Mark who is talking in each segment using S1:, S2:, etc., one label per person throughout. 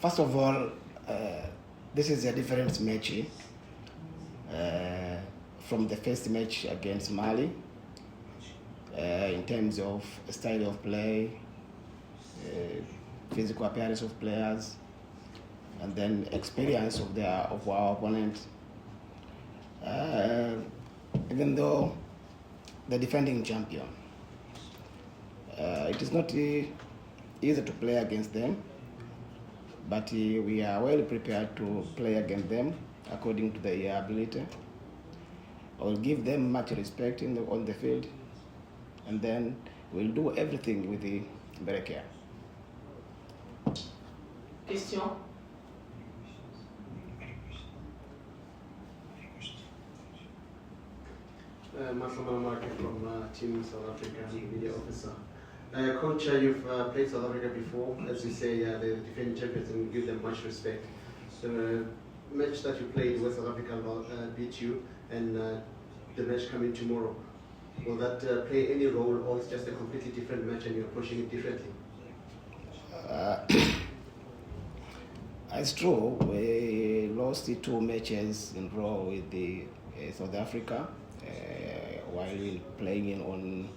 S1: First of all, this is a different match from the first match against Mali in terms of style of play, physical appearance of players, and then experience of our opponent. Even though the defending champion, it is not easy to play against them, but we are well prepared to play against them according to their ability. I will give them much respect on the field, and then we'll do everything with the very care.
S2: Question?
S3: Mark from Team South Africa, media officer. Coach, you've played South Africa before. As you say, they're the defending champions and you give them much respect. The match that you played where South Africa beat you and the match coming tomorrow, will that play any role, or it's just a completely different match and you're approaching it differently?
S1: It's true. We lost the 2 matches in a row with the South Africa while we playing on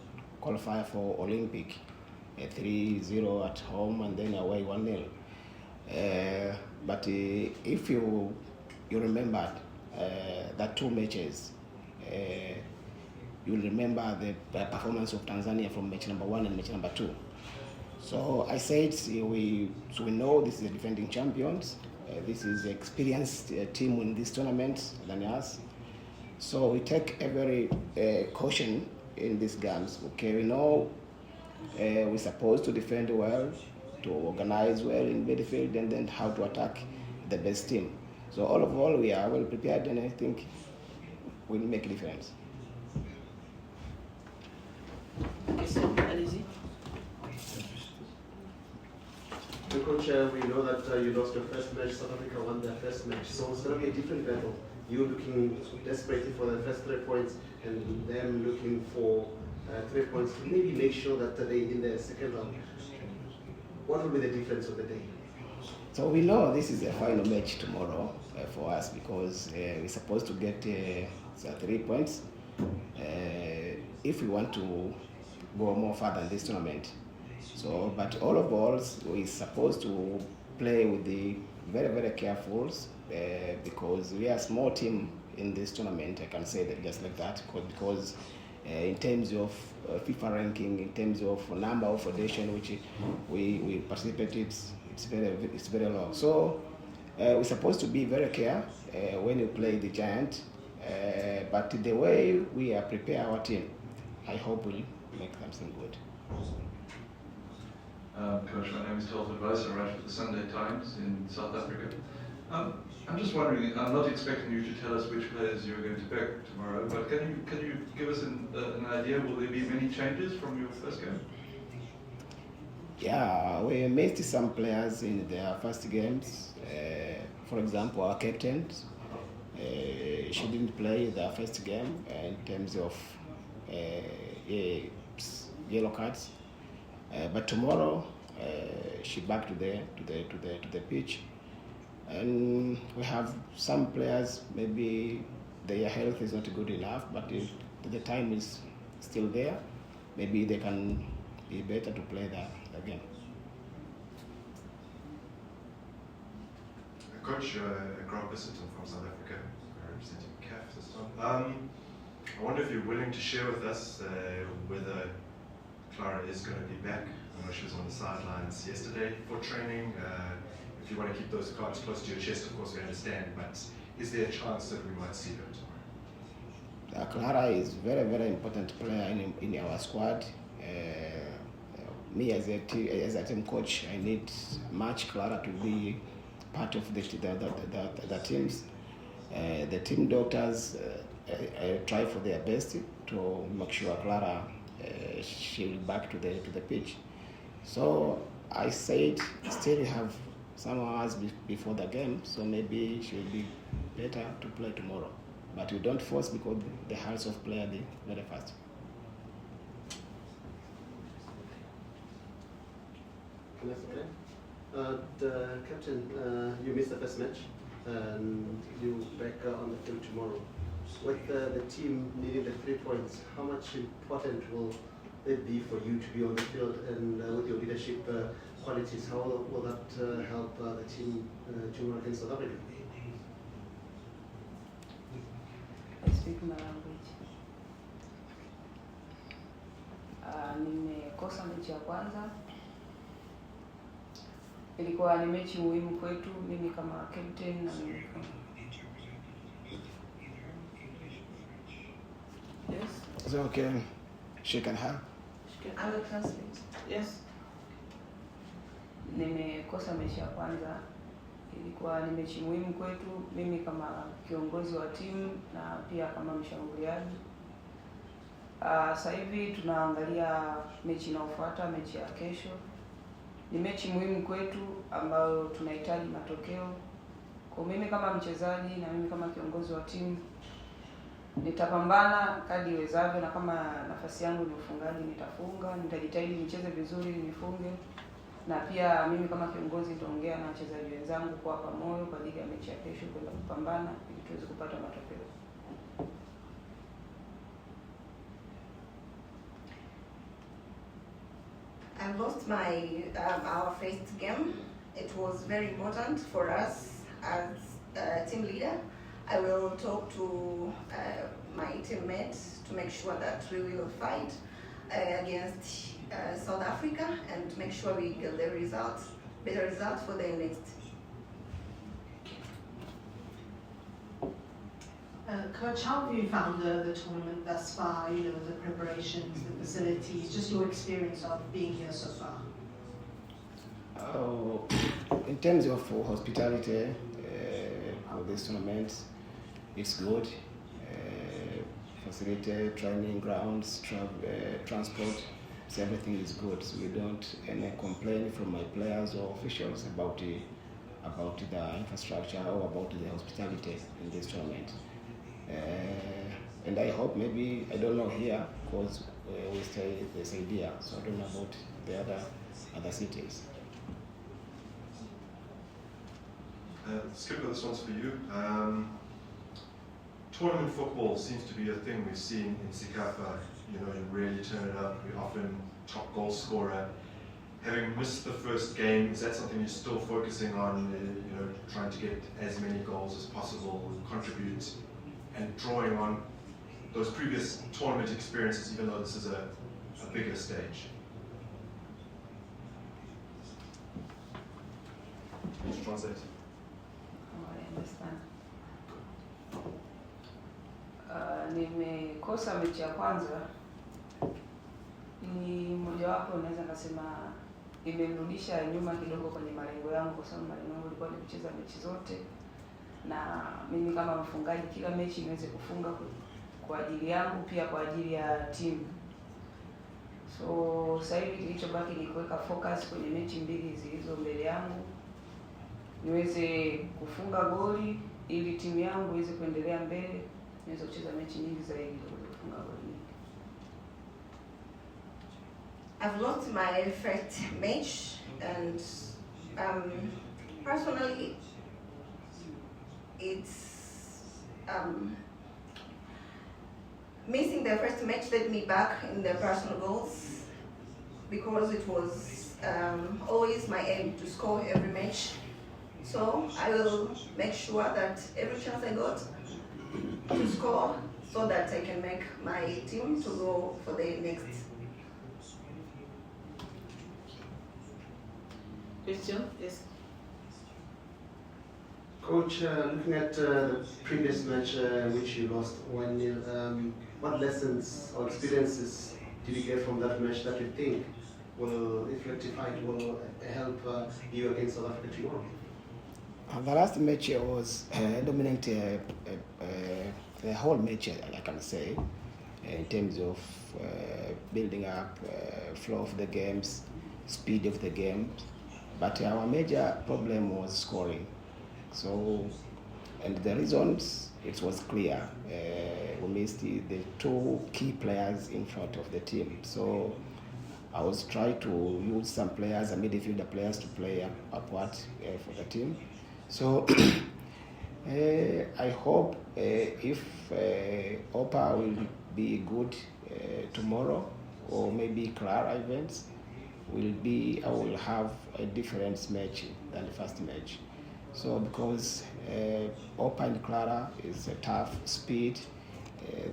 S1: qualifier for Olympic, 3-0 at home and then away 1-0. But if you remember that 2 matches, you'll remember the performance of Tanzania from match number 1 and match number 2. So I said we know this is the defending champions. This is the experienced team in this tournament than us. So we take a very caution in these games. Okay, we know we're supposed to defend well, to organize well in midfield, and then how to attack the best team. So all of all, we are well prepared, and I think we'll make a difference.
S2: Question? Allez-y.
S3: Coach, we know that you lost your first match, South Africa won their first match, so it's going to be a different battle. You looking desperately for the first 3 points and them looking for 3 points to maybe make sure that they in the second round. What will be the difference of the day?
S1: So we know this is a final match tomorrow for us because we're supposed to get 3 points if we want to go more further in this tournament. So, but all of us, we're supposed to play with the very, very careful because we are a small team in this tournament. I can say that just like that because in terms of FIFA ranking, in terms of number of audition which we participated, it's very low. So we're supposed to be very careful when you play the giant. But the way we are prepare our team, I hope we'll make something good.
S4: Coach, my name is Tolf Advice. I write for the Sunday Times in South Africa. I'm just wondering, I'm not expecting you to tell us which players you're going to back tomorrow, but can you give us an idea? Will there be many changes from your first game?
S1: Yeah, we missed some players in their first games. For example, our captain, she didn't play their first game in terms of yellow cards. But tomorrow she back to the pitch, and we have some players maybe their health is not good enough, but if the time is still there, maybe they can be better to play that again.
S5: Coach, Grant Bissington from South Africa, representing CAF this time. I wonder if you're willing to share with us whether Clara is going to be back. I know she was on the sidelines yesterday for training. If you want to keep those cards close to your chest, of course we understand, but is there a chance that we might see her tomorrow?
S1: Clara is very, very important player in our squad. Me as a team coach, I need much Clara to be part of the teams. The team doctors try for their best to make sure Clara she'll back to the pitch. So I said still have some hours before the game, so maybe she'll be better to play tomorrow. But we don't force because the hearts of player the very fast.
S3: Can I say? Captain, you missed the first match and you back on the field tomorrow. With the team needing the 3 points, how much important will it be for you to be on the field, and with your leadership qualities, how will that help the team tomorrow against South Africa?
S6: I speak my language. Nimekosa mechi ya kwanza. Ilikuwa ni mechi muhimu kwetu, mimi kama captain na mimi kama.
S2: Yes.
S1: Is it okay? She can help.
S2: I will translate. Yes.
S6: Nimekosa mechi ya kwanza. Ilikuwa ni mechi muhimu kwetu, mimi kama kiongozi wa timu na pia kama mshambuliaji. Sasa hivi tunaangalia mechi inayofuata, mechi ya kesho. Ni mechi muhimu kwetu ambayo tunahitaji matokeo. Kwa mimi kama mchezaji na mimi kama kiongozi wa timu, nitapambana kadri iwezavyo, na kama nafasi yangu ni ufungaji nitafunga, nitajitahidi nicheze vizuri nifunge. Na pia mimi kama kiongozi nitaongea na wachezaji wenzangu kuwapa moyo kwa ajili ya mechi ya kesho kwenda kupambana ili tuweze kupata matokeo.
S7: I lost our first game. It was very important for us as team leader. I will talk to my teammates to make sure that we will fight against South Africa and make sure we get the results, better results for the next.
S8: Coach, how have you found the tournament thus far? You know, the preparations, the facilities, just your experience of being here so far.
S1: In terms of hospitality for this tournament, it's good. Facility, training grounds, transport, so everything is good. So we don't any complaint from my players or officials about the infrastructure or about the hospitality in this tournament. And I hope maybe, I don't know here, because we stay this idea, so I don't know about the other cities.
S5: Skipper, this one's for you. Tournament football seems to be a thing we've seen in Sikafa. You know, you really turn it up. You're often top goal scorer. Having missed the first game, is that something you're still focusing on? You know, trying to get as many goals as possible, contribute, and drawing on those previous tournament experiences, even though this is a bigger stage. Can you translate?
S6: I understand. Nimekosa mechi ya kwanza. Ni mojawapo naweza kusema imemrudisha nyuma kidogo kwenye malengo yangu, kwa sababu malengo yangu ilikuwa ni kucheza mechi zote, na mimi kama mfungaji kila mechi niweze kufunga kwa ajili yangu pia kwa ajili ya timu. So sasa hivi kilichobaki ni kuweka focus kwenye mechi mbili zilizo mbele yangu, niweze kufunga goli ili timu yangu iweze kuendelea mbele, niweze kucheza mechi nyingi zaidi kufunga goli.
S7: I've lost my first match, and personally, it's missing the first match led me back in the personal goals, because it was always my aim to score every match. So I will make sure that every chance I got to score, so that I can make my team to go for the next.
S2: Question? Yes.
S3: Coach, looking at the previous match which you lost 1-0, what lessons or experiences did you get from that match that you think will, if rectified, will help you against South Africa tomorrow?
S1: The last match was dominant the whole match, I can say, in terms of building up, flow of the games, speed of the games. But our major problem was scoring. So, and the reasons, it was clear. We missed the two key players in front of the team. So I was trying to use some players, and midfielder players, to play upward for the team. So I hope if Opa will be good tomorrow, or maybe Clara events, I will have a different match than the first match. So because Opa and Clara is a tough speed,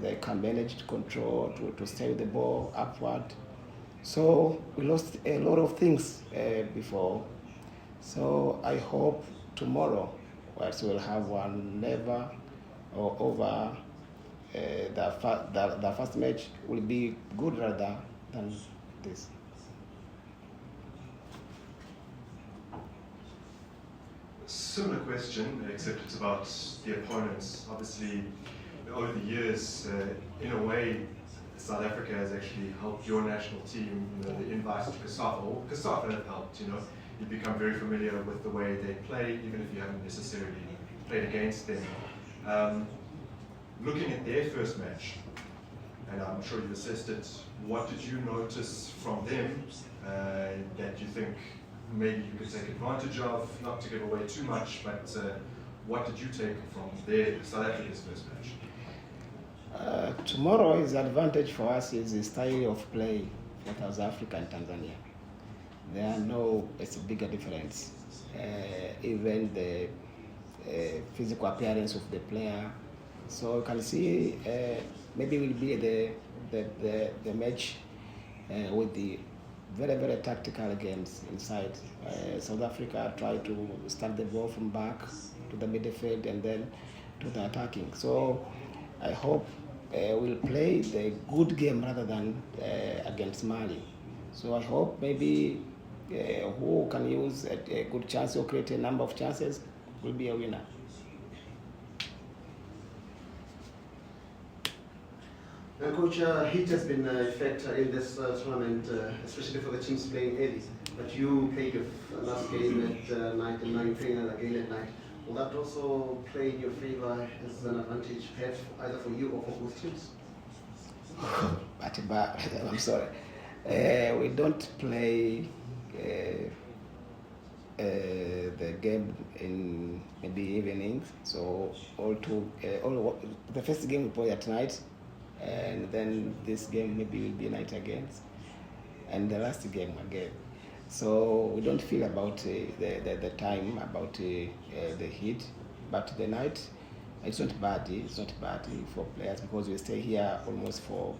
S1: they can manage to control, to stay with the ball upward. So we lost a lot of things before. So I hope tomorrow, whilst we'll have one never or over, the first match will be good rather than this.
S5: Similar question, except it's about the opponents. Obviously, over the years, in a way, South Africa has actually helped your national team. You know, the invites to CASAFA have helped. You know, you become very familiar with the way they play, even if you haven't necessarily played against them. Looking at their first match, and I'm sure you've assessed it, what did you notice from them that you think maybe you could take advantage of, not to give away too much, but what did you take from South Africa's first match?
S1: Tomorrow's advantage for us is the style of play for South Africa and Tanzania. It's a bigger difference. Even the physical appearance of the player. So you can see maybe will be the match with the very, very tactical games inside. South Africa try to start the ball from back to the midfield and then to the attacking. So I hope we'll play the good game rather than against Mali. So I hope maybe who can use a good chance or create a number of chances will be a winner.
S3: Coach, heat has been a factor in this tournament, especially for the teams playing early. But you played your last game at night, and now you're playing another game at night. Will that also play in your favor as an advantage, perhaps either for you or for both teams?
S1: But I'm sorry. We don't play the game in maybe evenings. So the first game we play at night, and then this game maybe will be night again, and the last game again. So we don't feel about the time, about the heat, but the night, it's not bad. It's not bad for players because we stay here almost for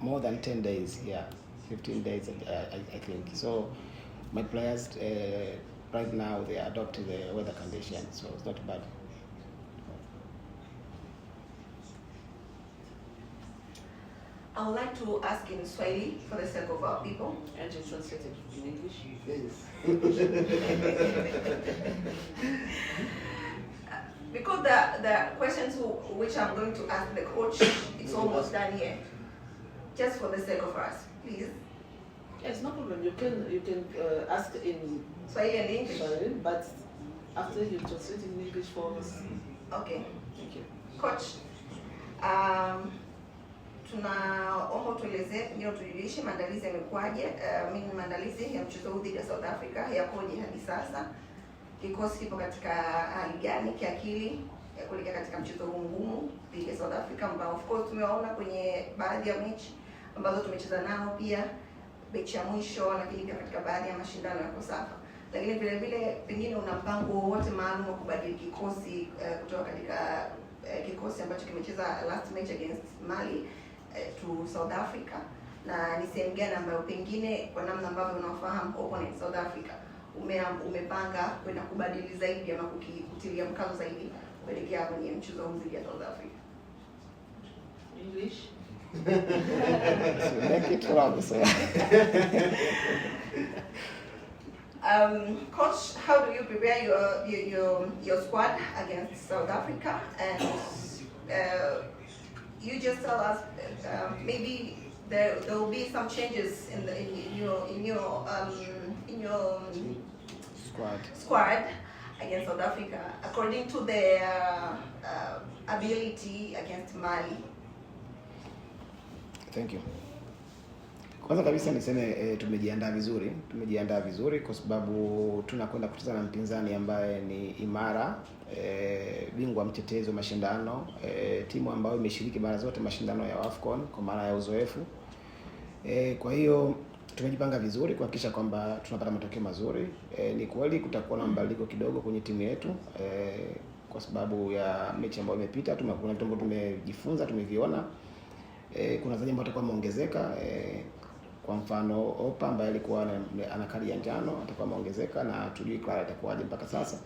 S1: more than 10 days here, 15 days I think. So my players right now, they adopt the weather conditions, so it's not bad.
S7: I would like to ask in Swahili for the sake of our people.
S2: And you translate it in English?
S7: Yes. Because the questions which I'm going to ask the coach, it's almost done here. Just for the sake of us, please.
S2: Yes, no problem. You can ask in
S7: Swahili and English.
S2: Swahili, but after you translate in English for us.
S7: Okay.
S2: Thank you.
S7: Coach, tunaomba tuelezee, pengine utujulishe maandalizi yamekuwaje. Maandalizi ya mchezo huu dhidi ya South Africa yakoje hadi sasa? Kikosi kipo katika hali gani kiakili kuelekea katika mchezo huu mgumu dhidi ya South Africa, ambao of course tumewaona kwenye baadhi ya mechi ambazo tumecheza nao, pia mechi ya mwisho, lakini pia katika baadhi ya mashindano ya CASAFA. Lakini vile vile pengine una mpango wowote maalum wa kubadili kikosi kutoka katika kikosi ambacho kimecheza last match against Mali to South Africa, na ni sehemu gani ambayo pengine kwa namna ambavyo unafahamu opponent South Africa umepanga kwenda kubadili zaidi ama kutilia mkazo zaidi kuelekea kwenye mchezo huu dhidi ya South Africa?
S2: English.
S1: Make it wrong, so.
S7: Coach, how do you prepare your squad against South Africa? And you just tell us maybe there will be some changes in your squad against South Africa according to their ability against Mali.
S1: Thank you. Kwanza kabisa niseme tumejiandaa vizuri kwa sababu tunakwenda kucheza na mpinzani ambaye ni imara, bingwa mtetezi wa mashindano, timu ambayo imeshiriki mara zote mashindano ya WAFCON kwa maana ya uzoefu. Kwa hiyo tumejipanga vizuri kuhakikisha kwamba tunapata matokeo mazuri. Ni kweli kutakuwa na mabadiliko kidogo kwenye timu yetu kwa sababu ya mechi ambayo imepita. Kuna vitu ambavyo tumejifunza, tumeviona. Kuna wachezaji ambao watakuwa wameongezeka, kwa mfano Opa ambaye alikuwa ana kadi ya njano atakuwa ameongezeka, na tujui Clara itakuwaje mpaka sasa.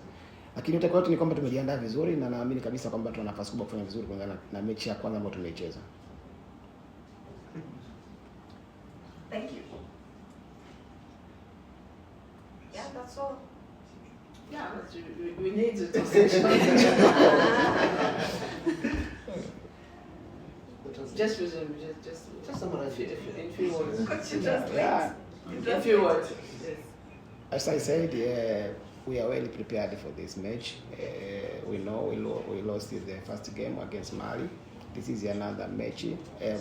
S1: Lakini utakuwa ni kwamba tumejiandaa vizuri na naamini kabisa kwamba tuna nafasi kubwa kufanya vizuri kulingana na mechi ya kwanza ambayo tumeicheza.
S7: Thank you. Yeah, that's all.
S2: Yeah, but we need to translation. Just resume, just summarize it in few words.
S1: Yeah.
S2: In few words. Yes.
S1: As I said, we are well prepared for this match. We know we lost the first game against Mali. This is another match,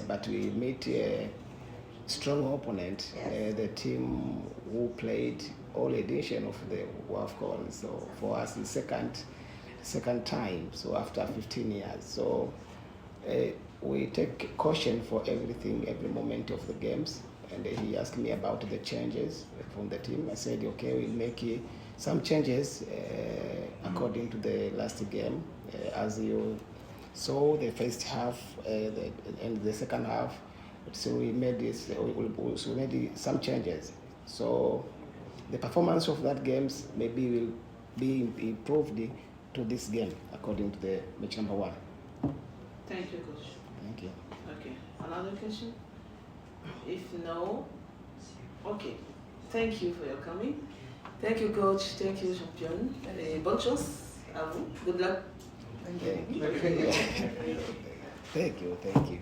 S1: but we meet a strong opponent, the team who played all edition of the WAFCON. So for us, the second time. So after 15 years, so we take caution for everything, every moment of the games. And he asked me about the changes from the team. I said, okay, we'll make some changes according to the last game. As you saw, the first half and the second half. So we made this. We made some changes. So the performance of that games maybe will be improved to this game according to the match number 1.
S2: Thank you, Coach.
S1: Thank you.
S2: Okay. Another question? If no, okay. Thank you for your coming. Thank you, Coach. Thank you, Champion. Bonne chance à vous. Good luck.
S1: Thank you. Thank you. Thank you.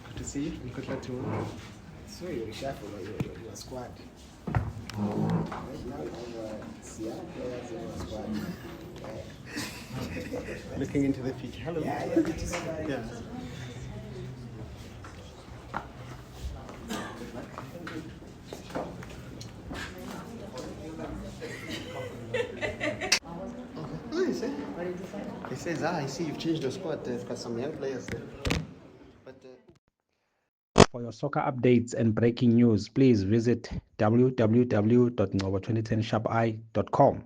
S3: Good to see you. Good luck tomorrow.
S1: So you reshuffle your squad. Right now you have young players in your squad.
S3: Looking into the future. Hello.
S1: Yeah, good to see you.
S3: Yeah. He says, I see you've changed your squad. They've got some young players there. But
S9: for your soccer updates and breaking news, please visit www.ngobo2010sharpi.com.